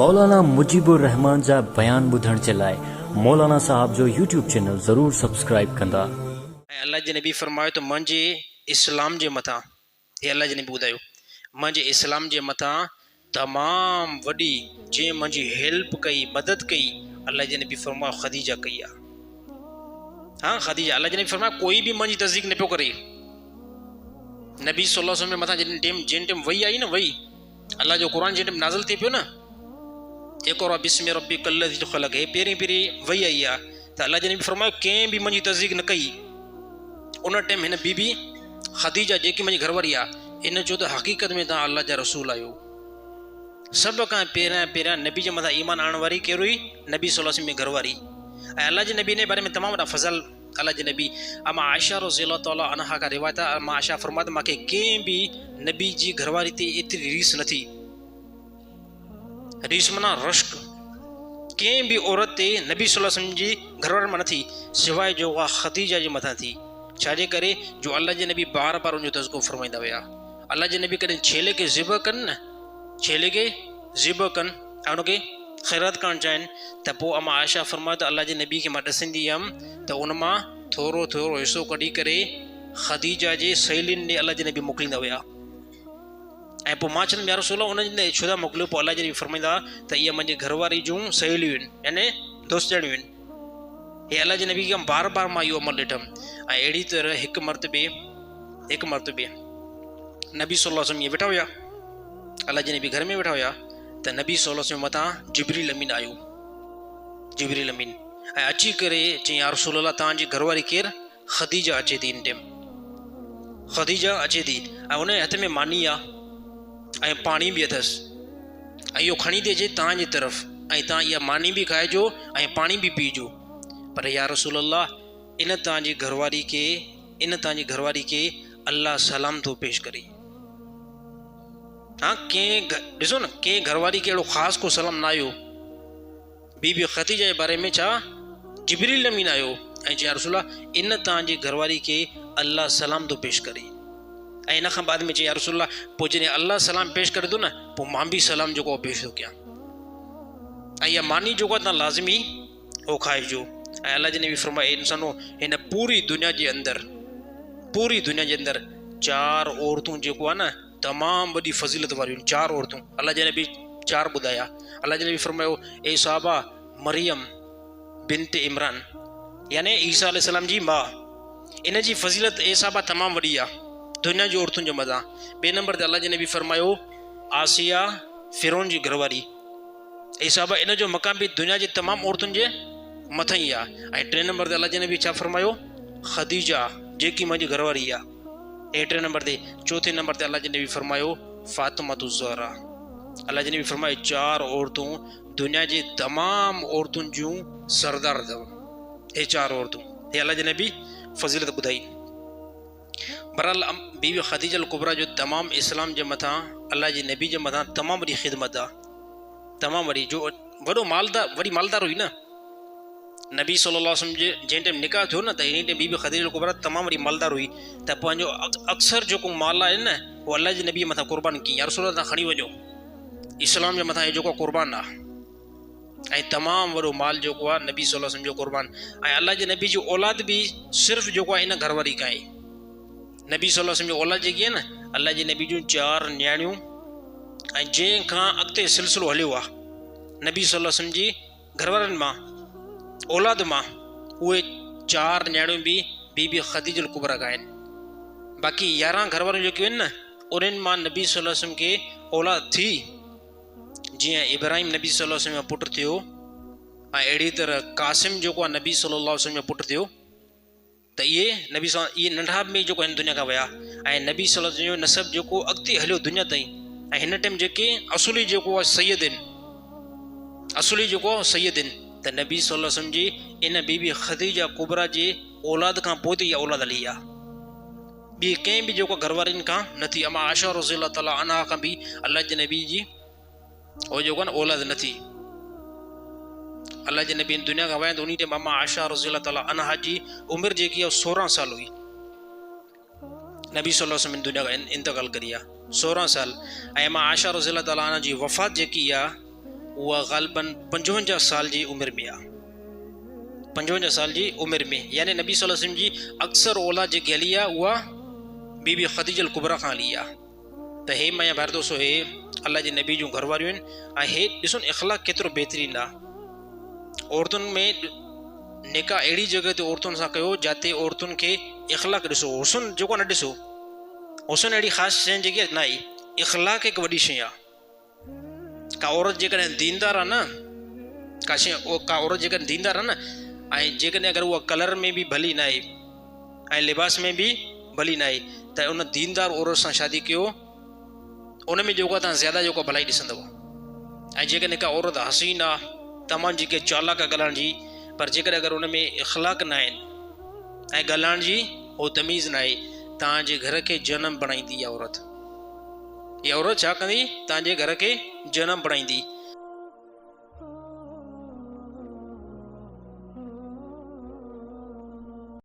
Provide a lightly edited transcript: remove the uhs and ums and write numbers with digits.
मौलाना मुजीबुर रहमान जा बयान ॿुधण जे लाइ मौलाना साहब जो यूट्यूब चैनल ज़रूर सब्सक्राइब कंदा। अल्लाह जे नबी फरमायो तो मुंहिंजे इस्लाम जे मथां, हे अल्लाह जे नबी ॿुधायो, मुंहिंजे इस्लाम जे मथां तमामु वॾी जंहिं मुंहिंजी हेल्प कई, मदद कई, अल्लाह जे नबी फरमायो ख़दीजा कई आहे। हाँ ख़दीजा, अल्लाह जे नबी फरमायो कोई बि मुंहिंजी तस्दीक न पियो करे। नबी सल्लल्लाहु अलैहि वसल्लम जे मथां जिन टाइम वही आई न, वही अल्लाह जो क़ुरान जिन टाइम नाज़िल थी पियो न, इक़रा बिस्मि रब्बिकल लज़ी ख़लक़, हे पहिरीं वही आई आहे त अल्लाह जे नबी फरमायो कंहिं बि मुंहिंजी तस्दीक न कई। उन टाइम हिन बीबी ख़दीजा जेकी मुंहिंजी घरवारी आहे, इन चयो त हक़ीक़त में तव्हां अल्लाह जा रसूल आहियो। सभ खां पहिरियां नबी जे मथां ईमान आणण वारी कहिड़ो हुई? नबी सल्लल्लाहु अलैहि वसल्लम जी घरवारी। ऐं अल्लाह जे नबी जे बारे में तमामु वॾा फज़ल अल्लाह जे नबी अमा आयशा रज़ियल्लाहु ताला अन्हा खां रिवायत आहे, अमा आयशा फरमात मूंखे कंहिं बि नबी जी घरवारी ते एतिरी रीस न थी। रीस माना रश्क, कंहिं बि औरत ते नबी सल्लल्लाहु अलैहि वसल्लम जी घरवारी मां न थी, सवाइ जो उहा ख़दीजा जे मथां थी। छाजे करे? जो अल्लाह जे नबी बार बार उनजो तज़को फरमाईंदा हुया। अल्लाह जे नबी कॾहिं छेले खे ज़िब कनि न, छेले खे ज़िब कनि ऐं उनखे ख़ैरात करणु चाहिनि, त पोइ अमा आयशा फरमायो त अल्लाह जे नबी खे मां ॾिसंदी हुयमि त उन मां थोरो थोरो हिसो कढी करे ख़दीजा जे सहेलियुनि ॾे अल्लाह जे नबी मोकिलींदा हुया। ऐं पोइ मां चवंदुमि या रसूल उन्हनि छो था मोकिलियो? पोइ अल्लाह जे नबी फरमाईंदा त इहे मुंहिंजे घरवारी जूं सहेलियूं आहिनि, यानी दोस्तड़ियूं आहिनि। हे अल्लाह जे नबी खे बार बार मां इहो अमल ॾिठमि। ऐं अहिड़ी तरह हिकु मरतबे नबी सल्लल्लाहु अलैहि वसल्लम इहे वेठा हुया, अल्लाह जे नबी घर में वेठा हुया, त नबी सल्लल्लाहु अलैहि वसल्लम मथां जिब्रील अमीन आयो। जिब्रील अमीन ऐं अची करे चई या रसूल अल्लाह तव्हांजी घरवारी केरु? ख़दीजा अचे थी। इन टाइम ख़दीजा अचे थी ऐं उनजे हथ में मानी आहे ऐं पाणी बि अथसि, ऐं इहो खणी थी अचे तव्हांजी तरफ़, ऐं तव्हां इहा मानी बि खाइजो ऐं पाणी बि पीजो। पर या रसूल अल्लाह इन तव्हांजी घरवारी खे अल्लाह सलाम थो पेश करे। हाँ कंहिं ॾिसो न, कंहिं घरवारी खे अहिड़ो ख़ासि को सलाम न आयो। बीबी ख़दीजा जे बारे में छा जिब्रील अमीन आयो ऐं चया रसूल इन तव्हांजी घरवारी खे अल्लाह सलाम थो पेश करे। ऐं इन खां बाद में चई या रसूल पोइ जॾहिं अल्लाह सलाम पेश करे थो न, पोइ मां बि सलाम जेको पेश थो कयां। ऐं इहा मानी जेको आहे तव्हां लाज़मी उहो खाइजो। ऐं अल्लाह जे नबी फरमाए इंसानो हिन पूरी दुनिया जे अंदरि चार औरतूं जेको आहे न तमामु वॾी फज़ीलत वारियूं आहिनि। चार औरतूं अल्लाह जे नबी चार ॿुधाया। अल्लाह जे नबी फरमायो ए साहबा मरियम बिन्त इमरान, यानी ईसा अलैहिस्सलाम जी माउ, इन जी फज़ीलत ए साहबा तमामु वॾी आहे दुनिया जी औरतुनि जे मथां। ॿिए नंबर ते अल्लाह जे नबी फरमायो आसिया फिरौन जी घरवारी, ए साहबा इन जो मक़ाम बि दुनिया जी तमामु औरतुनि जे मथां ई आहे। ऐं टे नंबर ते अल्लाह जे नबी छा फरमायो? ख़दीजा जेकी मुंहिंजी घरवारी आहे। ऐं टे नंबर ते चौथे नंबर ते अल्लाह जे नबी फरमायो फातिमा ज़हरा। अल्लाह जे नबी फरमायो चार औरतूं दुनिया जी तमामु औरतुनि जूं सरदार अथव। हे चार औरतूं, हे अल्लाह जे नबी फज़ीलत ॿुधाई। बहरहाल बीबी ख़दीजा कुबरा जो तमामु इस्लाम जे मथां, अल्लाह जे नबी जे मथां तमामु वॾी ख़िदमत आहे, तमामु वॾी। जो वॾी मालदार हुई न, नबी सल्लल्लाहु अलैहि वसल्लम जे जंहिं टाइम निकाह थियो न, त इन टाइम बीबी ख़दीजा कुबरा तमामु वॾी मालदार हुई। त पंहिंजो अक्सर जेको माल आहे न उहो अल्लाह जे नबी मथां क़ुर्बान कई। या रसूल तव्हां खणी वञो, इस्लाम जे मथां इहो जेको क़ुर्बान आहे, ऐं तमामु वॾो माल जेको आहे नबी सल्लल्लाहु अलैहि वसल्लम जो क़ुर्बान। ऐं अल्लाह जे नबी जी औलाद बि सिर्फ़ु जेको आहे इन घरवारी खां आहे। नबी सल्लल्लाहु अलैहि वसल्लम जी औलाद जेकी आहे न, अल्लाह जे नबी जूं चार न्याणियूं, ऐं जंहिंखां अॻिते सिलसिलो हलियो आहे नबी सल्लल्लाहु अलैहि वसल्लम जी घरवारनि मां, औलाद मां, उहे चार न्याणियूं बि बीबी ख़दीजा कुबरा खां आहिनि। बाक़ी 11 घरवारियूं जेकियूं आहिनि न, उन्हनि मां नबी सल्लल्लाहु अलैहि वसल्लम खे औलाद थी। जीअं इब्राहिम नबी सल्लल्लाहु अलैहि वसल्लम जो पुटु थियो, ऐं अहिड़ी तरह क़ासिम जेको आहे नबी सल्लल्लाहु अलैहि वसल्लम जो पुटु थियो। त इहे नंढा में जेको आहिनि दुनिया खां विया। ऐं नबी सल्लल्लाहु अलैहि वसल्लम जो नसब जेको अॻिते हलियो दुनिया ताईं। ऐं हिन टाइम जेके असुली जेको आहे सैयद आहिनि, त नबी सल्लल्लाहु अलैहि वसल्लम जी इन बीबी ख़दीजा कुबरा जे औलाद खां पोइ त इहा औलाद हली आहे। ॿी कंहिं बि जेको घरवारियुनि खां न थी। अमा आयशा रज़ियल्लाहु ताला अन्हा खां बि अल्लाह जे नबी जी उहो जेको आहे न औलाद न थी। अल्लाह जे नबी दुनिया खां विया त उन टाइम अमा आयशा रज़ियल्लाहु ताला अन्हा जी उमिरि जेकी आहे 16 साल हुई। नबी सल्लल्लाहु अलैहि वसल्लम दुनिया खां इंतकाल करी आहे 16 साल। ऐं अमा आयशा रज़ियल्लाहु ताला अन्हा जी वफ़ात जेकी आहे उहा ग़ालिबन 55 साल जी उमिरि में आहे, 55 साल जी उमिरि में। यानी नबी सल्लल्लाहु अलैहि वसल्लम जी अक्सर औलाद जेकी हली आहे उहा बीबी ख़दीजल कुबरा खां हली आहे। त हे मां भाइर दोस्तो, हे अल्लाह जे नबी जूं घर वारियूं आहिनि। ऐं हे ॾिसो इख़लाक़ केतिरो बहितरीनु आहे। औरतुनि में निकाह अहिड़ी जॻह ते औरतुनि सां कयो जिते औरतुनि खे इख़लाक़ ॾिसो, हुस्न जेको न ॾिसो, हुस्न अहिड़ी ख़ासि शइ जेकी न आहे, इख़लाक़ हिकु वॾी शइ आहे। का औरत जेकॾहिं दीनदार आहे न, का औरत जेकॾहिं दीनदार आहे न, ऐं जेकॾहिं अगरि उहा कलर में बि भली न आहे ऐं लिबास में बि भली न आहे, त उन दीनदार औरत सां शादी कयो, उन में जेको तव्हां ज़्यादा जेको भलाई ॾिसंदव। ऐं जेकॾहिं का औरत हसीन आहे, तमामु जेके चालाक ॻाल्हाइण जी, पर जेकॾहिं अगरि उन में इख़लाक़ न आहिनि ऐं ॻाल्हाइण जी उहो तमीज़ न आहे, तव्हांजे घर खे जनम बणाईंदी इहा औरत। इहा औरत छा कंदी? तव्हांजे घर खे जनम बणाईंदी।